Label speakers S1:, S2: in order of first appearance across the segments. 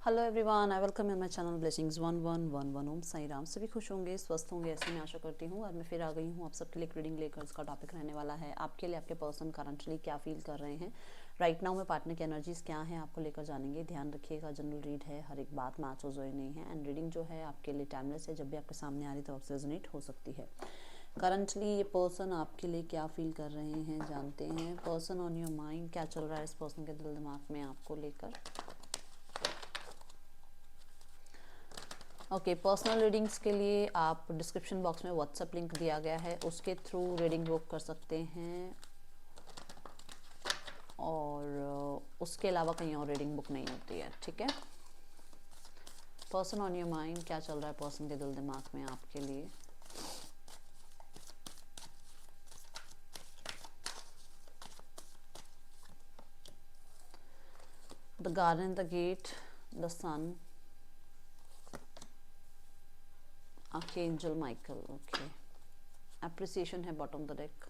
S1: Hello everyone, I welcome in my channel blessings 1111। ओम साई राम। सभी खुश होंगे, स्वस्थ होंगे, ऐसी मैं आशा करती हूँ। और मैं फिर आ गई हूँ आप सबके लिए रीडिंग लेकर। इसका टॉपिक रहने वाला है आपके लिए आपके पर्सन करंटली क्या फील कर रहे हैं राइट नाउ में, पार्टनर की एनर्जीज क्या है आपको लेकर जानेंगे। ध्यान रखिएगा, जनरल रीड है, हर एक बात मैच हो जोई नहीं है। एंड रीडिंग जो है आपके लिए टाइमलेस है, जब भी आपके सामने आ रही तो आपसे रेजोनेट हो सकती है। करंटली ये पर्सन आपके लिए क्या फील कर रहे हैं जानते हैं। पर्सन ऑन योर माइंड, क्या चल रहा है इस पर्सन के दिल दिमाग में आपको लेकर। ओके, पर्सनल रीडिंग्स के लिए आप डिस्क्रिप्शन बॉक्स में व्हाट्सएप लिंक दिया गया है, उसके थ्रू रीडिंग बुक कर सकते हैं। और उसके अलावा कहीं और रीडिंग बुक नहीं होती है, ठीक है। पर्सन ऑन योर माइंड, क्या चल रहा है पर्सन के दिल दिमाग में आपके लिए। The garden, the gate, the sun, archangel Michael. Okay, appreciation है bottom the deck.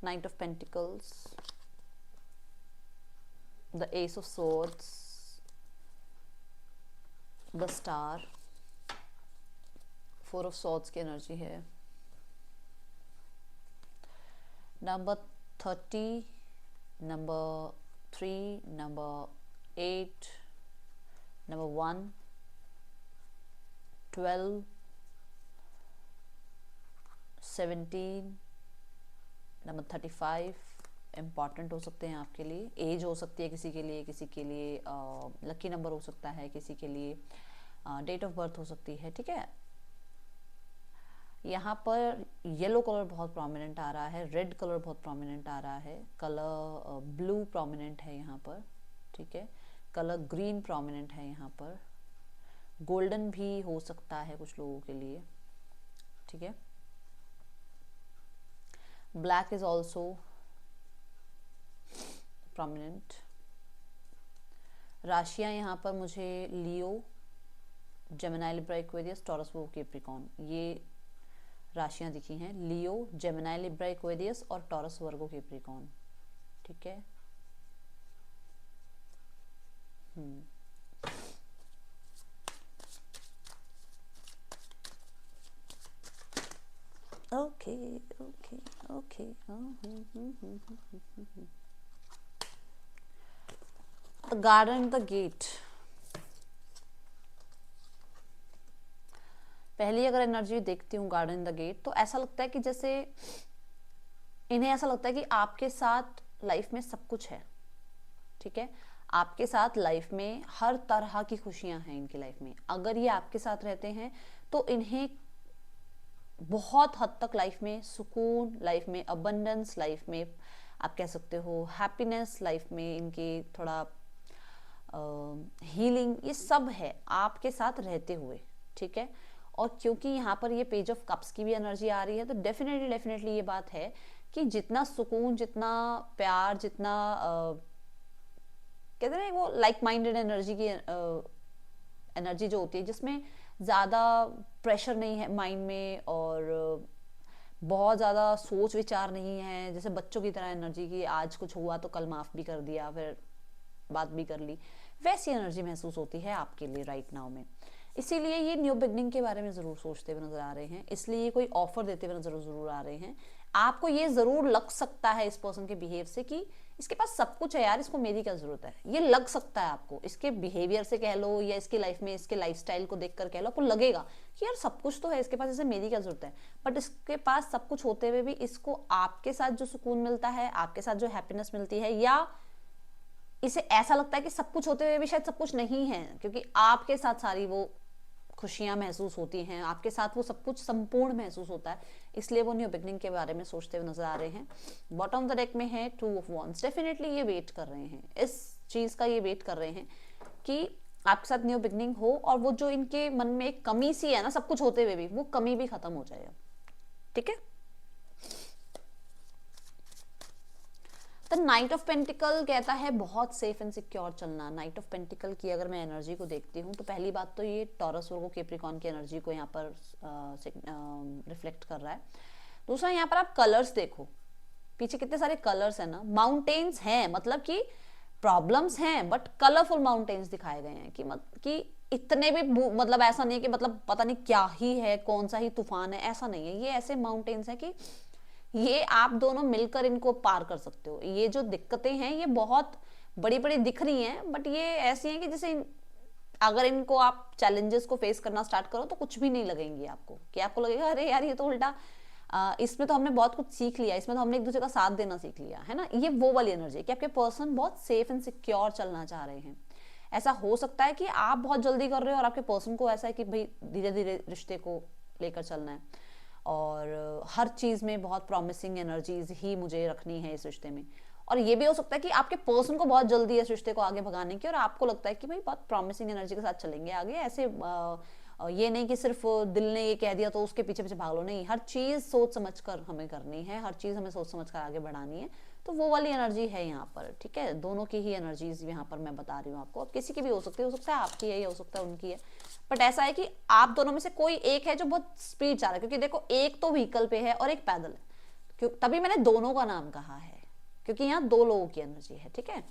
S1: Knight of Pentacles, the Ace of Swords, the Star, Four of Swords की एनर्जी है। Number 30, number 3, number 8, number 1, 12, 17, number 35 important हो सकते हैं आपके लिए। As हो सकती है किसी के लिए, किसी के लिए लकी नंबर हो सकता है, किसी के लिए डेट ऑफ बर्थ हो सकती है, ठीक है। यहाँ पर येलो कलर बहुत प्रोमिनेंट आ रहा है, रेड कलर बहुत प्रोमिनेंट आ रहा है, कलर ब्लू प्रोमिनेंट है यहाँ पर, ठीक है। कलर ग्रीन प्रोमिनेंट है यहाँ पर, गोल्डन भी हो सकता है कुछ लोगों के लिए, ठीक है। Black is also prominent. राशियाँ यहाँ पर मुझे Leo, Gemini, Libra, Aquarius, Taurus, वो कैप्रिकॉर्न, ये राशियाँ दिखी हैं। लियो, जेमिनी, लिब्रा, एक्वेरियस और टॉरस, वर्गो, कैप्रिकॉर्न, ठीक है। Okay okay okay. The garden, the gate. पहली अगर एनर्जी देखती हूँ गार्डन द गेट, तो ऐसा लगता है कि जैसे इन्हें ऐसा लगता है कि आपके साथ लाइफ में सब कुछ है, ठीक है। आपके साथ लाइफ में हर तरह की खुशियां हैं इनकी लाइफ में। अगर ये आपके साथ रहते हैं तो इन्हें बहुत हद तक लाइफ में सुकून, लाइफ में अबंडेंस, लाइफ में आप कह सकते हो हैप्पीनेस, लाइफ में इनके थोड़ा हीलिंग, ये सब है आपके साथ रहते हुए, ठीक है। और क्योंकि यहाँ पर ये पेज ऑफ कप्स की भी एनर्जी आ रही है, तो डेफिनेटली ये बात है कि जितना सुकून, जितना प्यार, जितना कहते हैं वो लाइक माइंडेड एनर्जी की एनर्जी जो होती है, जिसमें ज़्यादा प्रेशर नहीं है माइंड में और बहुत ज़्यादा सोच विचार नहीं है, जैसे बच्चों की तरह एनर्जी की आज कुछ हुआ तो कल माफ़ भी कर दिया, फिर बात भी कर ली, वैसी एनर्जी महसूस होती है आपके लिए राइट नाउ में। इसीलिए ये न्यू बिगनिंग के बारे में ज़रूर सोचते हुए नजर आ रहे हैं, इसलिए कोई ऑफर देते हुए नजर ज़रूर आ रहे हैं। आपको ये ज़रूर लग सकता है इस पर्सन के बिहेव से कि इसके पास सब कुछ है यार, इसको मेरी क्या ज़रूरत है। ये लग सकता है आपको, इसके बिहेवियर से कह लो या इसकी लाइफ में इसके लाइफस्टाइल को देखकर कह लो, आपको लगेगा कि यार सब कुछ तो है इसके पास, इसे मेरी क्या ज़रूरत है। बट इसके पास सब कुछ होते हुए भी इसको आपके साथ जो सुकून मिलता है, आपके साथ जो हैप्पीनेस मिलती है, या इसे ऐसा लगता है कि सब कुछ होते हुए भी शायद सब कुछ नहीं है, क्योंकि आपके साथ सारी वो खुशियां महसूस होती हैं, आपके साथ वो सब कुछ संपूर्ण महसूस होता है, इसलिए वो न्यू बिगनिंग के बारे में सोचते हुए नजर आ रहे हैं। बॉटम ऑफ द डेक में है 2 ऑफ वॉन्ड्स। डेफिनेटली ये वेट कर रहे हैं, इस चीज का ये वेट कर रहे हैं कि आपके साथ न्यू बिगनिंग हो, और वो जो इनके मन में एक कमी सी है ना सब कुछ होते हुए भी, वो कमी भी खत्म हो जाए, ठीक है। तो नाइट ऑफ पेंटिकल कहता है बहुत सेफ एंड सिक्योर चलना। नाइट ऑफ पेंटिकल की अगर मैं एनर्जी को देखती हूँ तो पहली बात तो ये टॉरस वर्गो कैप्रिकॉर्न की एनर्जी को यहाँ पर रिफ्लेक्ट कर रहा है। दूसरा यहाँ पर आप कलर्स देखो, पीछे कितने सारे कलर्स हैं ना, माउंटेन्स हैं, मतलब कि प्रॉब्लम्स हैं बट कलरफुल माउंटेन्स दिखाए गए हैं कि इतने भी मतलब ऐसा नहीं है कि मतलब पता नहीं क्या ही है, कौन सा ही तूफान है, ऐसा नहीं है। ये ऐसे माउंटेन्स हैं कि ये आप दोनों मिलकर इनको पार कर सकते हो। ये जो दिक्कतें हैं ये बहुत बड़ी बड़ी दिख रही हैं बट ये ऐसी हैं कि जैसे अगर इनको आप चैलेंजेस को फेस करना स्टार्ट करो तो कुछ भी नहीं लगेंगी आपको, कि आपको लगेगा अरे यार ये तो उल्टा इसमें तो हमने बहुत कुछ सीख लिया, इसमें तो हमने एक दूसरे का साथ देना सीख लिया है ना। ये वो वाली एनर्जी है कि आपके पर्सन बहुत सेफ एंड सिक्योर चलना चाह रहे हैं। ऐसा हो सकता है कि आप बहुत जल्दी कर रहे हो और आपके पर्सन को ऐसा है कि भाई धीरे धीरे रिश्ते को लेकर चलना है और हर चीज में बहुत प्रॉमिसिंग एनर्जीज ही मुझे रखनी है इस रिश्ते में। और ये भी हो सकता है कि आपके पर्सन को बहुत जल्दी है इस रिश्ते को आगे भगाने की और आपको लगता है कि भाई बहुत प्रॉमिसिंग एनर्जी के साथ चलेंगे आगे। ऐसे ये नहीं कि सिर्फ दिल ने ये कह दिया तो उसके पीछे पीछे भाग लो, नहीं, हर चीज सोच समझ कर हमें करनी है, हर चीज हमें सोच समझ कर आगे बढ़ानी है। तो वो वाली एनर्जी है यहाँ पर, ठीक है। दोनों की ही एनर्जीज यहाँ पर मैं बता रही हूँ आपको। अब किसी की भी हो सकती है, हो सकता है आपकी है या हो सकता है उनकी है, बट ऐसा है कि आप दोनों में से कोई एक है जो बहुत स्पीड चाह रहा है, क्योंकि देखो एक तो व्हीकल पे है और एक पैदल है, क्यों तभी मैंने दोनों का नाम कहा है, क्योंकि यहाँ दो लोगों की एनर्जी है, ठीक है।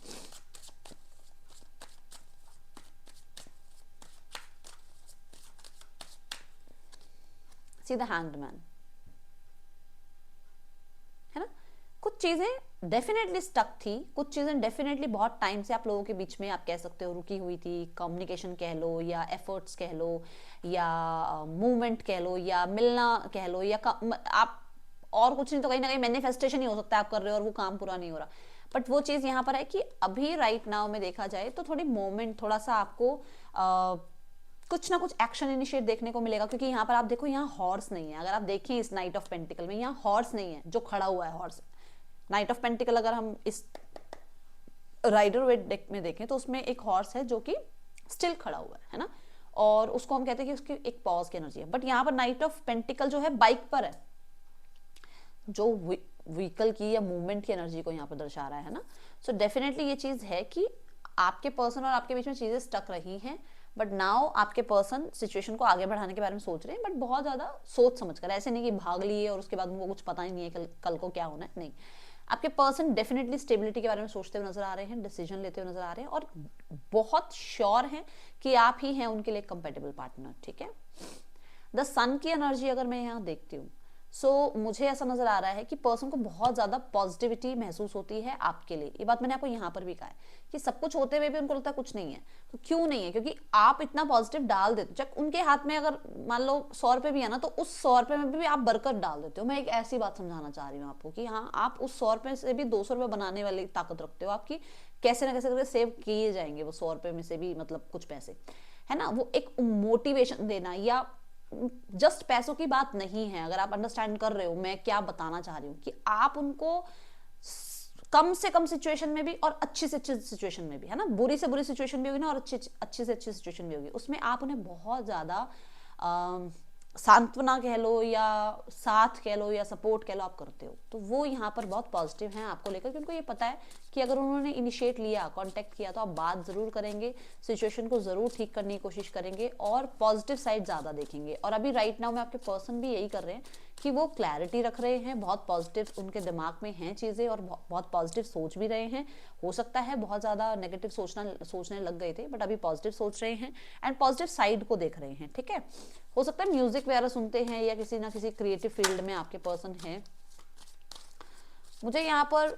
S1: सी द हैंग्ड मैन, है ना। कुछ चीजें डेफिनेटली स्टक थी, कुछ चीजें डेफिनेटली बहुत टाइम से आप लोगों के बीच में आप कह सकते हो रुकी हुई थी। कम्युनिकेशन कह लो या एफर्ट्स कह लो या मूवमेंट कह लो या मिलना कह लो या आप और कुछ नहीं तो कहीं ना कहीं मैनिफेस्टेशन ही हो सकता है आप कर रहे हो और वो काम पूरा नहीं हो रहा। बट वो चीज यहाँ पर है कि अभी राइट नाउ में देखा जाए तो थोड़ी मोमेंट, थोड़ा सा आपको कुछ ना कुछ एक्शन इनिशिएट देखने को मिलेगा, क्योंकि यहाँ पर आप देखो यहाँ हॉर्स नहीं है। अगर आप देखिए इस नाइट ऑफ पेंटिकल में यहाँ हॉर्स नहीं है जो खड़ा हुआ है। हॉर्स नाइट ऑफ पेंटिकल अगर हम इस राइडर वेट डेक में देखें तो उसमें एक हॉर्स है जो कि स्टिल खड़ा हुआ है ना, और उसको हम कहते हैं कि उसकी एक पॉज की एनर्जी है। बट यहाँ पर नाइट ऑफ पेंटिकल जो है बाइक पर है, जो व्हीकल की या मूवमेंट की एनर्जी को यहाँ पर दर्शा रहा है ना। सो डेफिनेटली ये चीज है कि आपके पर्सन और आपके बीच में चीजें स्टक रही हैं, बट नाउ आपके पर्सन सिचुएशन को आगे बढ़ाने के बारे में सोच रहे हैं, बट बहुत ज्यादा सोच समझ कर, ऐसे नहीं कि भाग लिए और उसके बाद उनको कुछ पता ही नहीं है कल को क्या होना है, नहीं। आपके पर्सन डेफिनेटली स्टेबिलिटी के बारे में सोचते हुए नजर आ रहे हैं, डिसीजन लेते हुए नजर आ रहे हैं और बहुत श्योर हैं कि आप ही हैं उनके लिए कंपेटेबल पार्टनर, ठीक है। द सन की एनर्जी अगर मैं यहाँ देखती हूँ मुझे ऐसा नजर आ रहा है कि पर्सन को बहुत ज्यादा पॉजिटिविटी महसूस होती है आपके लिए। ये बात मैंने आपको यहाँ पर भी कहा है कि सब कुछ होते हुए भी उनको लगता है कुछ नहीं है। तो क्यों नहीं है? क्योंकि आप इतना पॉजिटिव डाल देते हो। जब उनके हाथ में अगर मान लो 100 रुपए भी है ना, तो उस 100 रुपए में भी आप बरकत डाल देते हो। मैं एक ऐसी बात समझाना चाह रही हूँ आपको कि हाँ, आप उस 100 रुपए से भी 200 रुपए बनाने वाली ताकत रखते हो। आपकी कैसे ना कैसे करके सेव किए जाएंगे वो 100 रुपए में से भी, मतलब कुछ पैसे, है ना। वो एक मोटिवेशन देना या जस्ट पैसों की बात नहीं है। अगर आप अंडरस्टैंड कर रहे हो मैं क्या बताना चाह रही हूँ, कि आप उनको कम से कम सिचुएशन में भी और अच्छी से अच्छी सिचुएशन में भी, है ना, बुरी से बुरी सिचुएशन भी होगी ना और अच्छी से अच्छी सिचुएशन भी होगी, उसमें आप उन्हें बहुत ज्यादा सांत्वना कह लो या साथ कह लो या सपोर्ट कह लो, आप करते हो। तो वो यहाँ पर बहुत पॉजिटिव हैं आपको लेकर, क्योंकि उनको ये पता है कि अगर उन्होंने इनिशिएट लिया, कांटेक्ट किया, तो आप बात जरूर करेंगे, सिचुएशन को जरूर ठीक करने की कोशिश करेंगे और पॉजिटिव साइड ज्यादा देखेंगे। और अभी राइट नाउ में आपके पर्सन भी यही कर रहे हैं कि वो क्लैरिटी रख रहे हैं, बहुत पॉजिटिव उनके दिमाग में हैं चीजें और बहुत पॉजिटिव सोच भी रहे हैं। हो सकता है बहुत ज्यादा नेगेटिव सोचने लग गए थे, बट अभी पॉजिटिव सोच रहे हैं एंड पॉजिटिव साइड को देख रहे हैं, ठीक है। हो सकता है म्यूजिक वगैरह सुनते हैं या किसी ना किसी क्रिएटिव फील्ड में आपके पर्सन है। मुझे यहाँ पर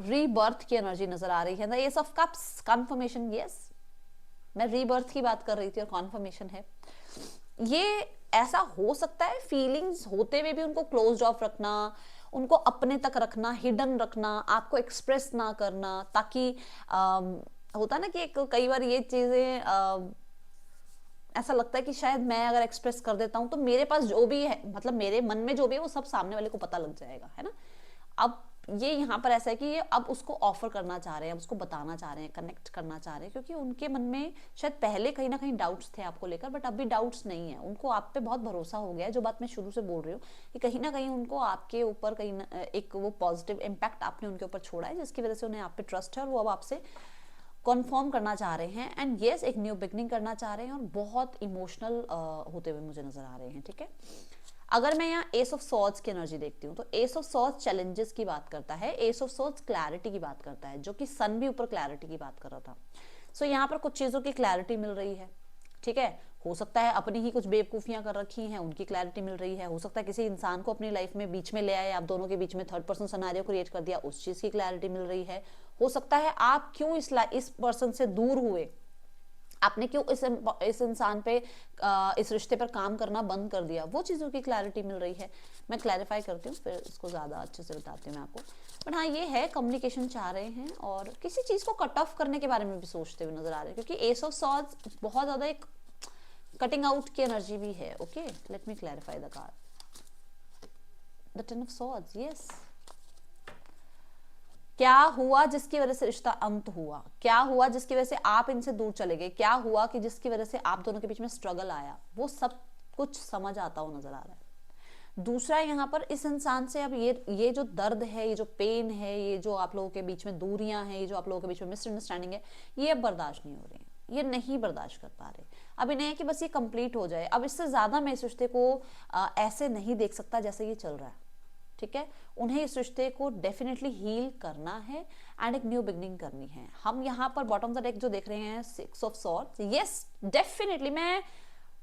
S1: रीबर्थ की एनर्जी नजर आ रही है। The ace of cups, confirmation, yes, मैं रीबर्थ की बात कर रही थी और कन्फर्मेशन है। ये ऐसा हो सकता है फीलिंग्स होते हुए भी उनको क्लोज्ड ऑफ रखना, उनको अपने तक रखना, हिडन रखना, आपको एक्सप्रेस ना करना, ताकि होता ना कि कई बार ये चीजें ऐसा लगता है कि शायद मैं अगर एक्सप्रेस कर देता हूं तो मेरे पास जो भी है, मतलब मेरे मन में जो भी है वो सब सामने वाले को पता लग जाएगा, है ना। अब ये यहाँ पर ऐसा है कि ये अब उसको ऑफर करना चाह रहे हैं, अब उसको बताना चाह रहे हैं, कनेक्ट करना चाह रहे हैं, क्योंकि उनके मन में शायद पहले कहीं ना कहीं डाउट्स थे आपको लेकर, बट अभी डाउट्स नहीं है, उनको आप पे बहुत भरोसा हो गया है। जो बात मैं शुरू से बोल रही हूँ कि कहीं ना कहीं उनको आपके ऊपर कहीं एक वो पॉजिटिव इम्पैक्ट आपने उनके ऊपर छोड़ा है, जिसकी वजह से उन्हें आप पे ट्रस्ट है और वो अब आपसे कन्फर्म करना चाह रहे हैं एंड येस एक न्यू बिगनिंग करना चाह रहे हैं और बहुत इमोशनल होते हुए मुझे नजर आ रहे हैं। ठीक है, अगर मैं यहाँ एस ऑफ सॉर्ड्स की एनर्जी देखती हूँ तो एस ऑफ सॉर्ड्स चैलेंजेस की बात करता है, एस ऑफ सॉर्ड्स क्लैरिटी की बात करता है, जो कि सन भी ऊपर क्लैरिटी की बात कर रहा था। सो यहाँ पर कुछ चीज़ों की क्लैरिटी मिल रही है। ठीक है, हो सकता है अपनी ही कुछ बेवकूफ़ियाँ कर रखी हैं, उनकी क्लैरिटी मिल रही है। हो सकता है किसी इंसान को अपनी लाइफ में बीच में ले आए, आप दोनों के बीच में थर्ड पर्सन सिनेरियो क्रिएट कर दिया, उस चीज़ की क्लैरिटी मिल रही है। हो सकता है आप क्यों इस पर्सन से दूर हुए, आपने क्यों इस इंसान पे इस रिश्ते पर काम करना बंद कर दिया, वो चीज़ों की क्लैरिटी मिल रही है। मैं क्लैरिफाई करती हूँ फिर इसको ज़्यादा अच्छे से बताती हूँ मैं आपको। बट हाँ, ये है कम्युनिकेशन चाह रहे हैं और किसी चीज़ को कट ऑफ करने के बारे में भी सोचते हुए नजर आ रहे हैं, क्योंकि एस ऑफ सॉर्ड्स बहुत ज़्यादा एक कटिंग आउट की एनर्जी भी है। Okay, late me clarify the card. The ten of swords, yes. क्या हुआ जिसकी वजह से रिश्ता अंत हुआ, क्या हुआ जिसकी वजह से आप इनसे दूर चले गए, क्या हुआ कि जिसकी वजह से आप दोनों के बीच में स्ट्रगल आया, वो सब कुछ समझ आता हुआ नजर आ रहा है। दूसरा, यहाँ पर इस इंसान से अब ये जो दर्द है, ये जो पेन है, ये जो आप लोगों के बीच में दूरियां हैं, ये जो आप लोगों के बीच में मिसअंडरस्टैंडिंग है, ये अब बर्दाश्त नहीं हो रही है, ये नहीं बर्दाश्त कर पा रहे। अब इन्हें है कि बस ये कंप्लीट हो जाए, अब इससे ज्यादा मैं इस रिश्ते को ऐसे नहीं देख सकता जैसे ये चल रहा है। ठीक है, उन्हें इस रिश्ते को डेफिनेटली हील करना है एंड एक न्यू बिगनिंग करनी है। हम यहाँ पर बॉटम ऑफ द डेक जो देख रहे हैं, six of swords, yes definitely मैं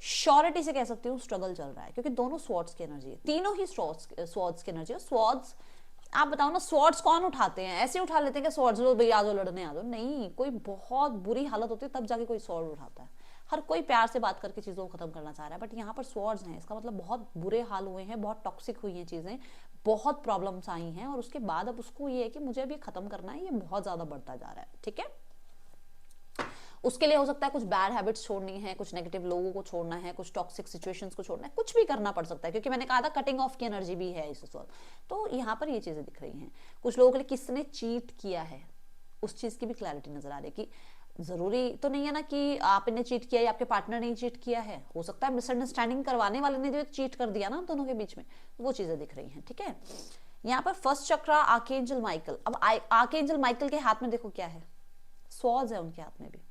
S1: श्योरिटी से कह सकती हूँ स्ट्रगल चल रहा है, क्योंकि दोनों स्वॉर्ड्स की एनर्जी है, तीनों ही स्वॉर्ड्स की एनर्जी है। स्वॉर्ड्स, आप बताओ ना, स्वॉर्ड्स कौन उठाते हैं? ऐसे उठा लेते हैं कि स्वॉर्ड्स लो भाई, आ जाओ लड़ने आ जाओ, नहीं, कोई बहुत बुरी हालत होती है तब जाके कोई स्वॉर्ड उठाता है। हर कोई प्यार से बात करके चीज़ों को खत्म करना चाह रहा है, बट यहाँ पर स्वॉर्ड्स हैं, इसका मतलब बहुत बुरे हाल हुए हैं, बहुत टॉक्सिक हुई हैं चीज़ें, बहुत प्रॉब्लम्स आई हैं और उसके बाद अब उसको ये है कि मुझे अभी खत्म करना है, ये बहुत ज़्यादा बढ़ता जा रहा है। ठीक है, उसके लिए हो सकता है कुछ बैड हैबिट्स छोड़नी है, कुछ नेगेटिव लोगों को छोड़ना है, कुछ टॉक्सिक सिचुएशंस को छोड़ना है, कुछ भी करना पड़ सकता है, क्योंकि मैंने कहा था कटिंग ऑफ की एनर्जी भी है इस वक्त। तो यहाँ पर ये चीज़ें दिख रही हैं। कुछ लोगों के लिए किसने चीट किया है, उस चीज़ की भी क्लैरिटी नजर आ रही है कि जरूरी तो नहीं है ना कि आपने चीट किया या आपके पार्टनर ने चीट किया है, हो सकता है मिसअंडरस्टैंडिंग करवाने वाले ने जो चीट कर दिया ना दोनों के बीच में, वो चीजें दिख रही हैं। ठीक है, यहाँ पर फर्स्ट चक्रा आर्कएंजल माइकल। अब आर्कएंजल माइकल के हाथ में देखो क्या है, स्वॉर्ड्स है उनके हाथ में भी,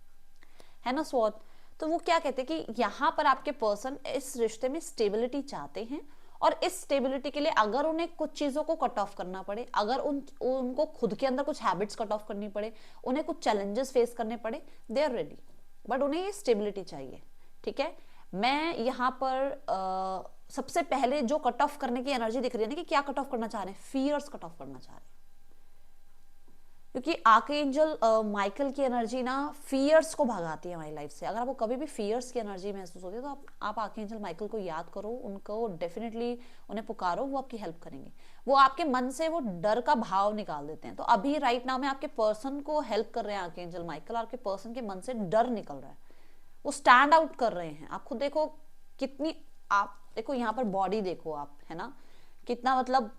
S1: है ना स्वॉर्ड। तो वो क्या कहते हैं कि यहाँ पर आपके पर्सन इस रिश्ते में स्टेबिलिटी चाहते हैं और इस स्टेबिलिटी के लिए अगर उन्हें कुछ चीज़ों को कट ऑफ करना पड़े, अगर उनको खुद के अंदर कुछ हैबिट्स कट ऑफ करनी पड़े, उन्हें कुछ चैलेंजेस फेस करने पड़े, दे आर रेडी, बट उन्हें ये स्टेबिलिटी चाहिए। ठीक है, मैं यहाँ पर सबसे पहले जो कट ऑफ करने की एनर्जी दिख रही है ना, कि क्या कट ऑफ करना चाह रहे हैं, फियर्स कट ऑफ करना चाह रहे हैं, क्योंकि आर्कएंजल माइकल की एनर्जी ना फियर्स को भगाती है हमारी लाइफ से। अगर आपको कभी भी फियर्स की एनर्जी महसूस होती है तो आप आर्कएंजल माइकल को याद करो, उनको डेफिनेटली उन्हें पुकारो, वो आपकी हेल्प करेंगे। वो आपके मन से वो डर का भाव निकाल देते हैं। तो अभी राइट नाउ में आपके पर्सन को हेल्प कर रहे हैं आर्कएंजल माइकल, आपके पर्सन के मन से डर निकल रहा है, वो स्टैंड आउट कर रहे हैं। आप खुद देखो कितनी, आप देखो यहाँ पर बॉडी देखो आप, है ना, कितना मतलब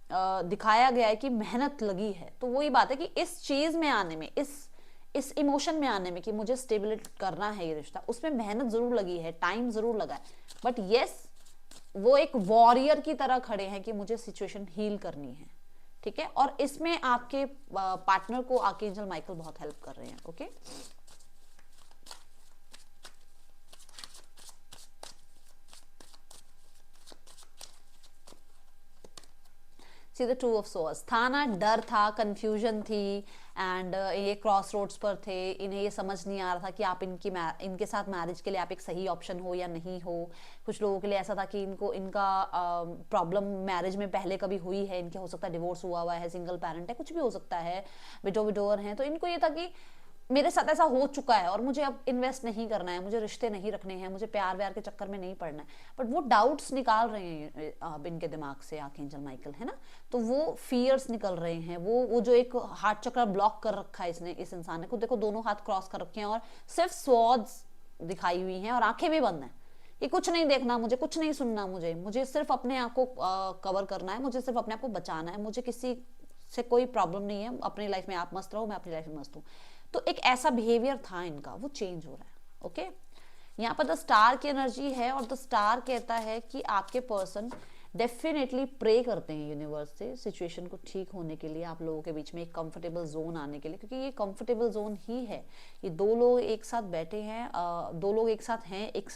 S1: दिखाया गया है कि मेहनत लगी है। तो वही बात है कि इस चीज में आने में, इस इमोशन में आने में कि मुझे स्टेबिलिटी करना है ये रिश्ता, उसमें मेहनत जरूर लगी है, टाइम जरूर लगा है, बट यस वो एक वॉरियर की तरह खड़े हैं कि मुझे सिचुएशन हील करनी है। ठीक है, और इसमें आपके पार्टनर को आर्कएंजल माइकल बहुत हेल्प कर रहे हैं। Okay, see the two of source था ना, डर था, कंफ्यूजन थी एंड ये क्रॉस रोड्स पर थे, इन्हें ये समझ नहीं आ रहा था कि आप इनके साथ मैरिज के लिए आप एक सही ऑप्शन हो या नहीं हो। कुछ लोगों के लिए ऐसा था कि इनका प्रॉब्लम मैरिज में पहले कभी हुई है, इनके हो सकता है डिवोर्स हुआ है, सिंगल पेरेंट है, कुछ भी हो सकता है, विडोवर हैं, तो इनको ये था कि मेरे साथ ऐसा हो चुका है और मुझे अब इन्वेस्ट नहीं करना है, मुझे रिश्ते नहीं रखने हैं, मुझे प्यार व्यार के चक्कर में नहीं पड़ना है। बट वो डाउट्स निकाल रहे हैं अब इनके दिमाग से आर्कएंजल माइकल, है ना, तो वो फियर्स निकल रहे हैं। वो जो एक हार्ट चक्र ब्लॉक कर रखा है इसने, इस इंसान ने, खुद देखो दोनों हाथ क्रॉस कर रखे हैं और सिर्फ स्वॉर्ड्स दिखाई हुई हैं और आंखें भी बंद हैं कि कुछ नहीं देखना, मुझे कुछ नहीं सुनना, मुझे सिर्फ अपने आप को कवर करना है, मुझे सिर्फ अपने आप को बचाना है, मुझे किसी से कोई प्रॉब्लम नहीं है, अपनी लाइफ में आप मस्त रहो, मैं अपनी लाइफ में मस्त हूँ। तो एक ऐसा बिहेवियर था इनका, वो चेंज हो रहा है। ओके, यहाँ पर द स्टार की एनर्जी है और द स्टार कहता है कि आपके पर्सन डेफिनेटली प्रे करते हैं यूनिवर्स से सिचुएशन को ठीक होने के लिए, आप लोगों के बीच में एक कंफर्टेबल जोन आने के लिए, क्योंकि ये कंफर्टेबल जोन ही है। ये दो लोग एक साथ बैठे हैं, दो लोग एक साथ हैं एक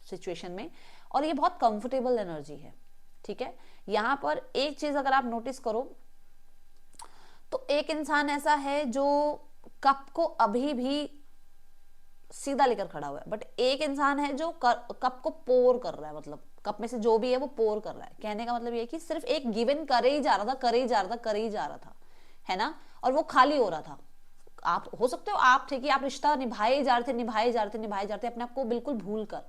S1: सिचुएशन में, और ये बहुत कंफर्टेबल एनर्जी है। ठीक है, यहाँ पर एक चीज अगर आप नोटिस करो तो एक इंसान ऐसा है जो कप को अभी भी सीधा लेकर खड़ा हुआ है, बट एक इंसान है जो कप को पोर कर रहा है, मतलब कप में से जो भी है वो पोर कर रहा है। कहने का मतलब ये कि सिर्फ एक गिवन करे ही जा रहा था, करे ही जा रहा था, करे ही जा रहा था, है ना, और वो खाली हो रहा था। आप हो सकते हो आप थे कि आप रिश्ता निभाए जा रहे थे, निभाए जा रहे थे, निभाए जा रहे थे, अपने आप को बिल्कुल भूल कर,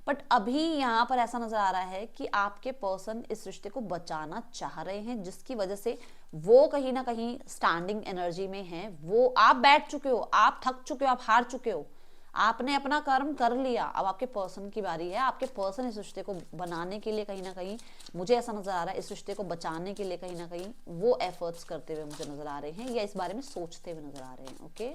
S1: बट अभी यहाँ पर ऐसा नजर आ रहा है कि आपके पर्सन इस रिश्ते को बचाना चाह रहे हैं, जिसकी वजह से वो कहीं ना कहीं स्टैंडिंग एनर्जी में है। वो आप बैठ चुके हो, आप थक चुके हो, आप हार चुके हो, आपने अपना कर्म कर लिया, अब आपके पर्सन की बारी है। आपके पर्सन इस रिश्ते को बनाने के लिए कहीं ना कहीं, मुझे ऐसा नजर आ रहा है, इस रिश्ते को बचाने के लिए कहीं ना कहीं वो एफर्ट्स करते हुए मुझे नजर आ रहे हैं, या इस बारे में सोचते हुए नजर आ रहे हैं। ओके,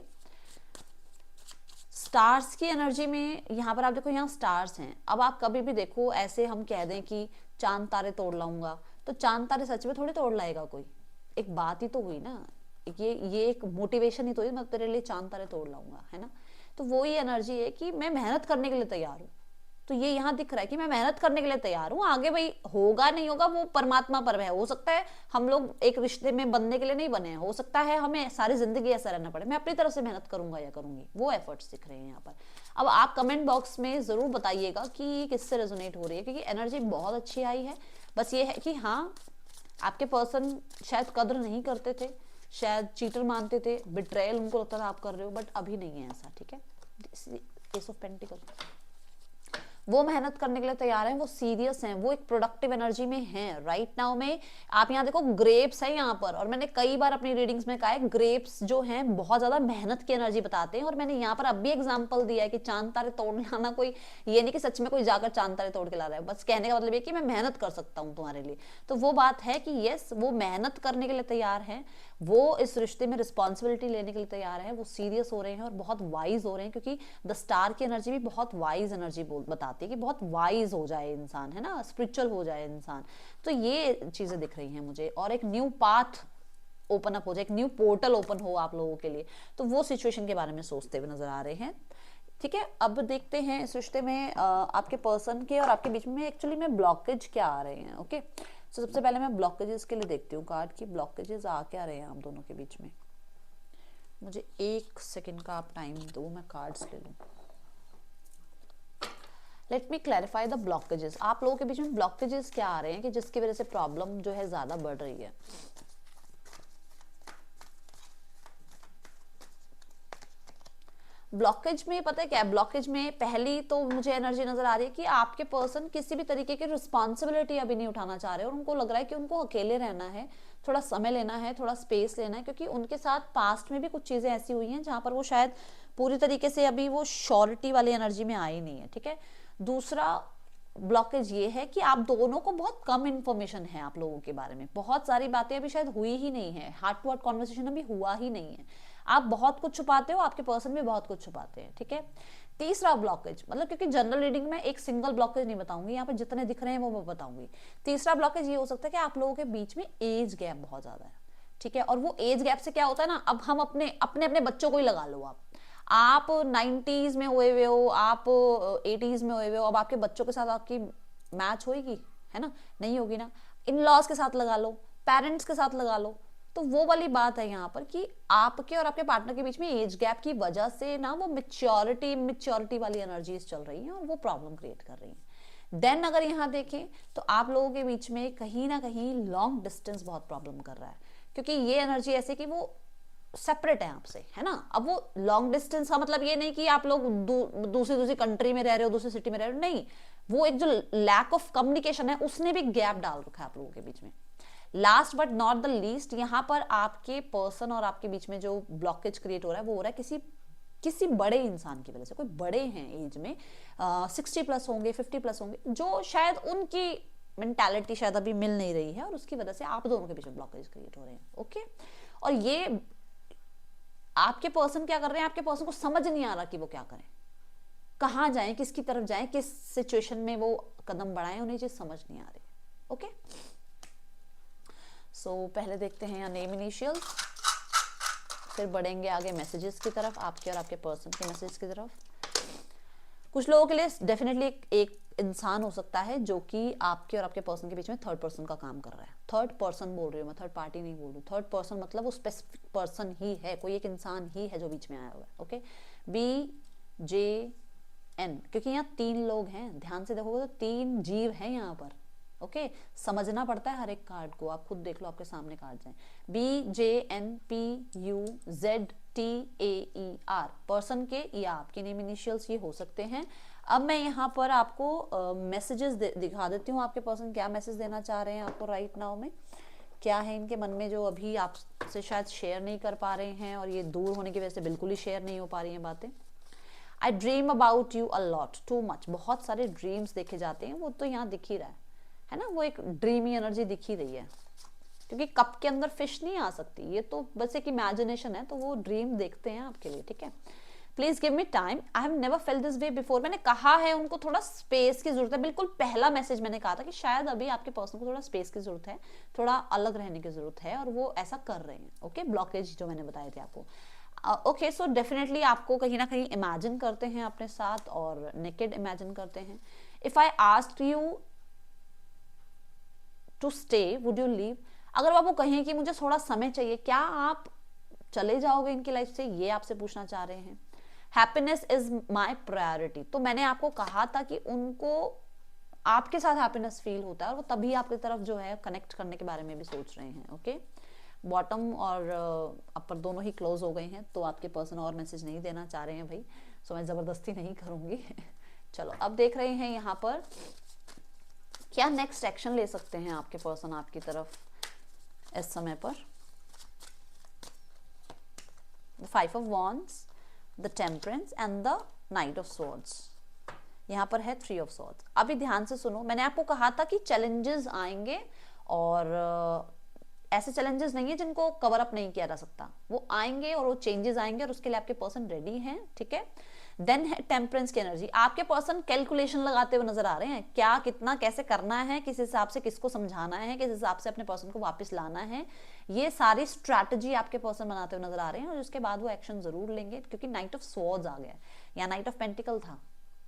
S1: स्टार्स की एनर्जी में यहाँ पर आप देखो, यहाँ स्टार्स हैं। अब आप कभी भी देखो, ऐसे हम कह दें कि चांद तारे तोड़ लाऊंगा, तो चांद तारे सच में थोड़ी तोड़ लाएगा कोई, एक बात ही तो हुई ना, ये एक मोटिवेशन ही तो हुई, मैं तेरे लिए चांद तारे तोड़ लाऊंगा, है ना। तो वो ही एनर्जी है कि मैं मेहनत करने के लिए तैयार हूँ। तो ये यहाँ दिख रहा है कि मैं मेहनत करने के लिए तैयार हूँ, आगे भाई होगा नहीं होगा वो परमात्मा पर है। हो सकता है हम लोग एक रिश्ते में बनने के लिए नहीं बने हैं, हो सकता है हमें सारी जिंदगी ऐसा रहना पड़े, मैं अपनी तरफ से मेहनत करूंगा या करूंगी, वो एफर्ट्स दिख रहे हैं यहाँ पर। अब आप कमेंट बॉक्स में जरूर बताइएगा कि किससे रेजोनेट हो रही है, क्योंकि एनर्जी बहुत अच्छी आई है। बस ये है कि हाँ, आपके पर्सन शायद कद्र नहीं करते थे, शायद चीटर मानते थे, बिट्रेयल उनको लगता था आप कर रहे हो, बट अभी नहीं है ऐसा। ठीक है, एस ऑफ पेंटिकल, वो मेहनत करने के लिए तैयार हैं, वो सीरियस हैं, वो एक प्रोडक्टिव एनर्जी में हैं राइट नाउ में। आप यहाँ देखो ग्रेप्स है यहाँ पर, और मैंने कई बार अपनी रीडिंग्स में कहा है ग्रेप्स जो हैं बहुत ज्यादा मेहनत की एनर्जी बताते हैं, और मैंने यहाँ पर अब भी एग्जांपल दिया है कि चांद तारे तोड़ लाना, कोई ये नहीं कि सच में कोई जाकर चांद तारे तोड़ के ला रहा है, बस कहने का मतलब ये कि मैं मेहनत कर सकता हूँ तुम्हारे लिए। तो वो बात है कि यस, वो मेहनत करने के लिए तैयार है, वो इस रिश्ते में रिस्पॉन्सिबिलिटी लेने के लिए तैयार है, वो सीरियस हो रहे हैं और बहुत वाइज हो रहे हैं, क्योंकि द स्टार की एनर्जी भी बहुत वाइज एनर्जी बताती है कि बहुत वाइज हो जाए इंसान, है ना, स्पिरिचुअल हो जाए इंसान। तो ये चीजें दिख रही हैं मुझे, और एक न्यू पाथ ओपन अप हो जाए, एक न्यू पोर्टल ओपन हो आप लोगों के लिए, तो वो सिचुएशन के बारे में सोचते हुए नजर आ रहे हैं। ठीक है, अब देखते हैं इस रिश्ते में आपके पर्सन के और आपके बीच में एक्चुअली में ब्लॉकेज क्या आ रहे हैं। ओके, तो सबसे पहले मैं ब्लॉकेजेस के लिए देखती हूँ कार्ड की, ब्लॉकेजेस आ क्या रहे हैं आप दोनों के बीच में। मुझे 1 सेकेंड का आप टाइम दो, मैं कार्ड्स ले लूँ। Late me clarify the blockages. आप लोगों के बीच में ब्लॉकेजेस क्या आ रहे हैं कि जिसकी वजह से प्रॉब्लम जो है ज्यादा बढ़ रही है। ब्लॉकेज में पता है क्या है, ब्लॉकेज में पहली तो मुझे एनर्जी नजर आ रही है कि आपके पर्सन किसी भी तरीके की रिस्पॉन्सिबिलिटी अभी नहीं उठाना चाह रहे, और उनको लग रहा है कि उनको अकेले रहना है, थोड़ा समय लेना है, थोड़ा स्पेस लेना है, क्योंकि उनके साथ पास्ट में भी कुछ चीजें ऐसी हुई हैं जहां पर वो शायद पूरी तरीके से अभी वो श्योरिटी वाली एनर्जी में आई नहीं है। ठीक है, दूसरा ब्लॉकेज ये है कि आप दोनों को बहुत कम इंफॉर्मेशन है आप लोगों के बारे में, बहुत सारी बातें अभी शायद हुई ही नहीं है, हार्ट टू हार्ट कॉन्वर्सेशन अभी हुआ ही नहीं है, आप बहुत कुछ छुपाते हो, आपके पर्सन भी बहुत कुछ छुपाते हैं। ठीक है, तीसरा ब्लॉकेज, मतलब क्योंकि जनरल रीडिंग में एक सिंगल ब्लॉकेज नहीं बताऊंगी, यहाँ पे जितने दिख रहे हैं वो मैं बताऊंगी। तीसरा ब्लॉकेज ये हो सकता है कि आप लोगों के बीच में एज गैप बहुत ज्यादा है। ठीक है, और वो एज गैप से क्या होता है ना, अब हम अपने अपने अपने बच्चों को ही लगा लो, आप 90s में हुए हो, आप 80s में हुए हो, अब आपके बच्चों के साथ आपकी मैच होगी, है ना, नहीं होगी ना। इन लॉज के साथ लगा लो, पेरेंट्स के साथ लगा लो, तो वो वाली बात है यहाँ पर कि आपके और आपके पार्टनर के बीच में एज गैप की वजह से ना वो मिच्योरिटी वाली एनर्जीज चल रही हैं और वो प्रॉब्लम क्रिएट कर रही हैं। देन अगर यहाँ देखें तो आप लोगों के बीच में कहीं ना कहीं लॉन्ग डिस्टेंस बहुत प्रॉब्लम कर रहा है, क्योंकि ये एनर्जी ऐसे कि वो सेपरेट है आपसे, है ना। अब वो लॉन्ग डिस्टेंस का मतलब ये नहीं कि आप लोग दूसरी कंट्री में रह रहे हो, दूसरी सिटी में रह रहे हो, नहीं, वो एक जो लैक ऑफ कम्युनिकेशन है उसने भी गैप डाल रखा है आप लोगों के बीच में। Last but not the least, यहाँ पर आपके पर्सन और आपके बीच में जो ब्लॉकेज क्रिएट हो रहा है वो हो रहा है किसी बड़े इंसान की वजह से। कोई बड़े हैं एज में, 60 प्लस होंगे, 50 प्लस होंगे, जो शायद उनकी मेंटालिटी शायद अभी मिल नहीं रही है और उसकी वजह से आप दोनों के बीच में ब्लॉकेज क्रिएट हो रहे हैं। ओके, और ये आपके पर्सन क्या कर रहे हैं, आपके पर्सन को समझ नहीं आ रहा कि वो क्या करें, कहाँ जाएं, किसकी तरफ जाएं, किस सिचुएशन में वो कदम बढ़ाएं, उन्हें चीज समझ नहीं आ रही। ओके, सो पहले देखते हैं यहाँ नेम इनिशियल्स, फिर बढ़ेंगे आगे मैसेजेस की तरफ, आपके और आपके पर्सन के मैसेजेस की तरफ। कुछ लोगों के लिए डेफिनेटली एक इंसान हो सकता है जो कि आपके और आपके पर्सन के बीच में थर्ड पर्सन का काम कर रहा है। थर्ड पर्सन बोल रही हूँ मैं, थर्ड पार्टी नहीं बोल रही हूँ। थर्ड पर्सन मतलब वो स्पेसिफिक पर्सन ही है, कोई एक इंसान ही है जो बीच में आया हुआ है। ओके, BJN, क्योंकि यहाँ 3 लोग हैं, ध्यान से देखोगे तो 3 जीव हैं यहाँ पर। ओके, समझना पड़ता है हर एक कार्ड को, आप खुद देख लो, आपके सामने कार्ड हैं। BJNPUZTAER, पर्सन के या आपके नेम इनिशियल्स ये हो सकते हैं। अब मैं यहाँ पर आपको मैसेजेस दिखा देती हूँ, आपके पर्सन क्या मैसेज देना चाह रहे हैं आपको राइट नाउ में, क्या है इनके मन में जो अभी आपसे शायद शेयर नहीं कर पा रहे हैं, और ये दूर होने की वजह से बिल्कुल ही शेयर नहीं हो पा रही हैं बातें। आई dream about you a lot, too much, बहुत सारे ड्रीम्स देखे जाते हैं, वो तो यहाँ दिख ही रहा है ना, वो एक ड्रीमी एनर्जी दिख ही रही है, क्योंकि कप के अंदर फिश नहीं आ सकती, ये तो बस एक इमेजिनेशन है, तो वो ड्रीम देखते हैं आपके लिए। ठीक है, please give me time, I have never felt this way before, मैंने कहा है उनको थोड़ा स्पेस की जरूरत है। बिल्कुल पहला मैसेज मैंने कहा था कि शायद अभी आपके पर्सन को थोड़ा स्पेस की जरूरत है, थोड़ा अलग रहने की जरूरत है, और वो ऐसा कर रहे हैं। ओके, ब्लॉकेज जो मैंने बताए थे आपको। ओके, सो डेफिनेटली आपको कहीं ना कहीं इमेजिन करते हैं अपने साथ, और नेकेड इमेजिन करते हैं। If I asked you to stay would you leave, अगर वो आपको कहें कि मुझे थोड़ा समय चाहिए, क्या आप चले जाओगे इनकी लाइफ से, ये आपसे पूछना चाह रहे हैं। हैप्पीनेस इज माई प्रायोरिटी, तो मैंने आपको कहा था कि उनको आपके साथ हैप्पीनेस फील होता है, और वो तभी आपकी तरफ जो है कनेक्ट करने के बारे में भी सोच रहे हैं। ओके, बॉटम और अपर दोनों ही क्लोज हो गए हैं, तो आपके पर्सन और मैसेज नहीं देना चाह रहे हैं भाई, सो मैं जबरदस्ती नहीं करूंगी। चलो, अब देख रहे हैं यहाँ पर क्या नेक्स्ट एक्शन ले सकते हैं आपके पर्सन आपकी तरफ इस समय पर। The 5 of wands, the temperance and the night of swords, यहाँ पर है 3 ऑफ स्वॉर्ड्स। अभी ध्यान से सुनो, मैंने आपको कहा था कि चैलेंजेस आएंगे, और ऐसे चैलेंजेस नहीं है जिनको कवर अप नहीं किया जा सकता, वो आएंगे और वो चेंजेस आएंगे, और उसके लिए आपके पर्सन रेडी हैं। ठीक है, देन है टेम्परेंस की एनर्जी, आपके पर्सन कैलकुलेशन लगाते हुए नजर आ रहे हैं, क्या कितना कैसे करना है, किस हिसाब से किसको समझाना है, किस हिसाब से अपने पर्सन को वापस लाना है, ये सारी स्ट्रैटेजी आपके पर्सन बनाते हुए नजर आ रहे हैं, और उसके बाद वो एक्शन जरूर लेंगे, क्योंकि नाइट ऑफ स्वॉर्ड्स आ गया, या नाइट ऑफ पेंटिकल था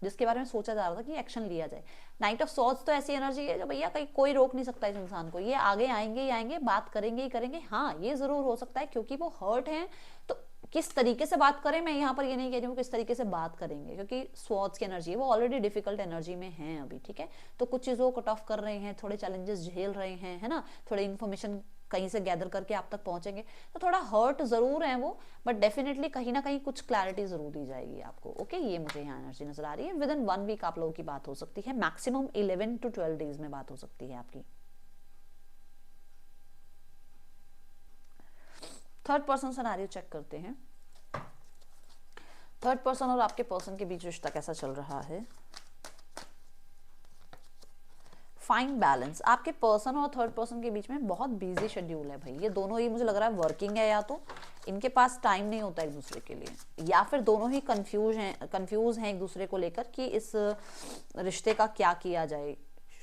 S1: जिसके बारे में सोचा जा रहा था कि एक्शन लिया जाए। नाइट ऑफ स्वॉर्ड्स तो ऐसी एनर्जी है जो भैया कहीं कोई रोक नहीं सकता इस इंसान को, ये आगे आएंगे ही आएंगे, बात करेंगे ही करेंगे। हाँ, ये जरूर हो सकता है क्योंकि वो हर्ट हैं, तो किस तरीके से बात करें, मैं यहाँ पर ये नहीं कह रही हूँ किस तरीके से बात करेंगे, क्योंकि स्वॉर्ड्स की एनर्जी है, वो ऑलरेडी डिफिकल्ट एनर्जी में हैं अभी। ठीक है, तो कुछ चीज़ों को कट ऑफ कर रहे हैं, थोड़े चैलेंजेस झेल रहे हैं, है ना, थोड़े इन्फॉर्मेशन कहीं से गैदर करके आप तक पहुंचेंगे, तो थोड़ा हर्ट जरूर है वो, बट डेफिनेटली कहीं ना कहीं कुछ क्लैरिटी जरूर दी जाएगी आपको। ओके, ये मुझे यहाँ एनर्जी नजर आ रही है। विद इन 1 वीक आप लोगों की बात हो सकती है, मैक्सिमम 11 to 12 डेज में बात हो सकती है आपकी। थर्ड पर्सन सिनेरियो चेक करते हैं, थर्ड पर्सन और आपके पर्सन के बीच रिश्ता कैसा चल रहा है। फाइन बैलेंस, आपके पर्सन और थर्ड पर्सन के बीच में बहुत बिजी शेड्यूल है भाई, ये दोनों ही मुझे लग रहा है वर्किंग है, या तो इनके पास टाइम नहीं होता एक दूसरे के लिए, या फिर दोनों ही कंफ्यूज हैं एक दूसरे को लेकर कि इस रिश्ते का क्या किया जाए,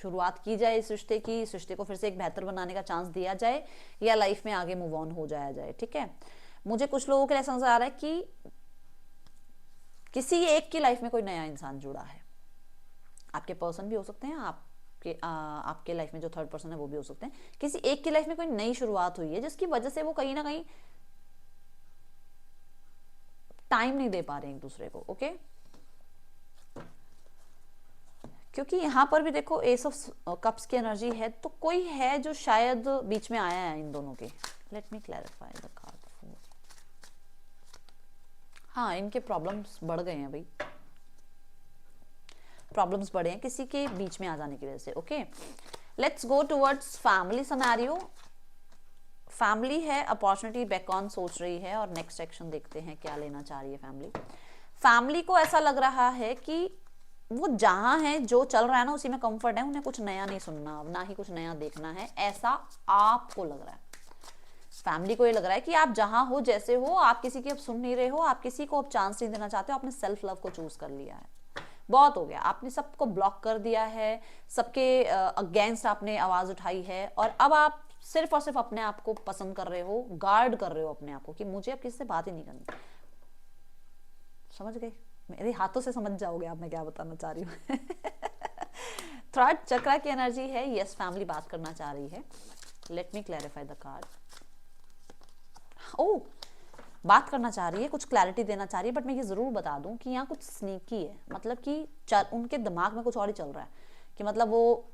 S1: शुरुआत की जाए इस रिश्ते को फिर से एक बेहतर बनाने का चांस दिया जाए, या लाइफ में आगे मूव ऑन हो जाया जाए। ठीक है, मुझे कुछ लोगों के लिए ऐसा नजर आ रहा है कि किसी एक की लाइफ में कोई नया इंसान जुड़ा है, आपके पर्सन भी हो सकते हैं, आपके लाइफ में जो थर्ड पर्सन है वो भी हो सकते हैं, किसी एक की लाइफ में कोई नई शुरुआत हुई है जिसकी वजह से वो कहीं ना कहीं टाइम नहीं दे पा रहे हैं एक दूसरे को। ओके, क्योंकि यहां पर भी देखो एस ऑफ कप्स की एनर्जी है, तो कोई है जो शायद बीच में आया है इन दोनों के। Late me clarify the card. हाँ, इनके प्रॉब्लम्स बढ़ गए हैं भाई, प्रॉब्लम्स बढ़े हैं किसी के बीच में आ जाने की वजह से। Okay, let's go towards family scenario. Family है, अपॉर्चुनिटी बैक ऑन सोच रही है, और नेक्स्ट एक्शन देखते हैं क्या लेना चाह रही है फैमिली। फैमिली को ऐसा लग रहा है कि वो जहाँ है, जो चल रहा है ना उसी में कंफर्ट है, उन्हें कुछ नया नहीं सुनना, ना ही कुछ नया देखना है, ऐसा आपको लग रहा है। फैमिली को ये लग रहा है कि आप जहां हो, जैसे हो, आप किसी की अब सुन नहीं रहे हो, आप किसी को अब चांस नहीं देना चाहते हो, आपने सेल्फ लव को चूज कर लिया है। बहुत हो गया, आपने सबको ब्लॉक कर दिया है, सबके अगेंस्ट आपने आवाज उठाई है, और अब आप सिर्फ और सिर्फ अपने आप को पसंद कर रहे हो, गार्ड कर रहे हो अपने आप को कि मुझे अब किसी से बात ही नहीं करनी। समझ गए? मेरे हाथों से समझ जाओगे आप मैं क्या बताना चाह रही हूँ। थर्ड चक्रा की एनर्जी है, यस फैमिली बात करना चाह रही है। Let me clarify the card. ओ, बात करना चाह रही है, कुछ क्लैरिटी देना चाह रही है, बट मैं ये जरूर बता दूं कि यहाँ कुछ स्नीकी है, मतलब कि उनके दिमाग में कुछ और ही चल रहा है, कि मतलब वो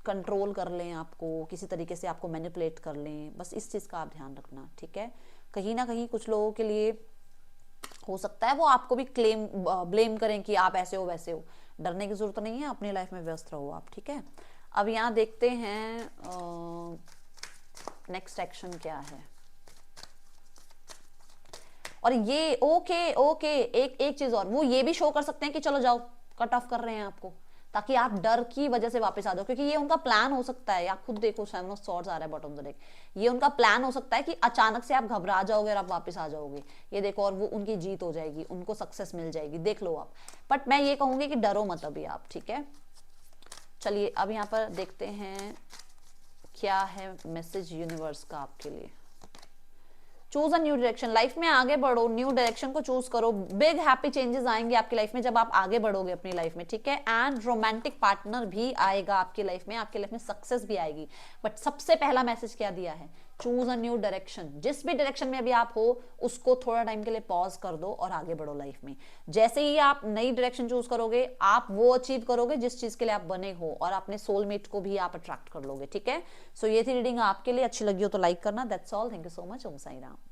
S1: कंट्रोल कर लें आपको, किसी तरीके से आपको मैनिपुलेट कर लें, बस इस चीज़ का आप ध्यान रखना, ठीक है? कहीं ना कहीं कुछ लोगों के लिए हो सकता है वो आपको भी ब्लेम करें कि आप ऐसे हो वैसे हो। डरने की जरूरत नहीं है, अपनी लाइफ में व्यस्त रहो आप, ठीक है? अब यहाँ देखते हैं नेक्स्ट एक्शन क्या है। और ये ओके ओके, एक चीज और, वो ये भी शो कर सकते हैं कि चलो जाओ, कट ऑफ कर रहे हैं आपको, ताकि आप डर की वजह से वापस आ जाओ, क्योंकि ये उनका प्लान हो सकता है। आप खुद देखो, सेवन ऑफ सॉर्ड्स आ रहा है बॉटम ऑफ द डेक। ये उनका प्लान हो सकता है कि अचानक से आप घबरा जाओगे और आप वापस आ जाओगे, ये देखो, और वो उनकी जीत हो जाएगी, उनको सक्सेस मिल जाएगी, देख लो आप। बट मैं ये कहूंगी कि डरो मत अभी आप, ठीक है? चलिए अब यहाँ पर देखते हैं क्या है मैसेज यूनिवर्स का आपके लिए। Choose a new direction, life में आगे बढ़ो, न्यू डायरेक्शन को चूज करो, बिग हैप्पी चेंजेस आएंगे आपकी लाइफ में जब आप आगे बढ़ोगे अपनी लाइफ में, ठीक है? एंड रोमांटिक पार्टनर भी आएगा आपकी लाइफ में, आपकी लाइफ में सक्सेस भी आएगी। बट सबसे पहला मैसेज क्या दिया है? Choose a new direction. जिस भी डायरेक्शन में अभी आप हो उसको थोड़ा टाइम के लिए पॉज कर दो और आगे बढ़ो लाइफ में। जैसे ही आप नई डायरेक्शन चूज करोगे, आप वो अचीव करोगे जिस चीज के लिए आप बने हो, और अपने सोलमेट को भी आप अट्रैक्ट कर लोगे, ठीक है? सो ये थी रीडिंग आपके लिए, अच्छी लगी हो तो लाइक करना। That's all, thank you so much. Om Sai Ram.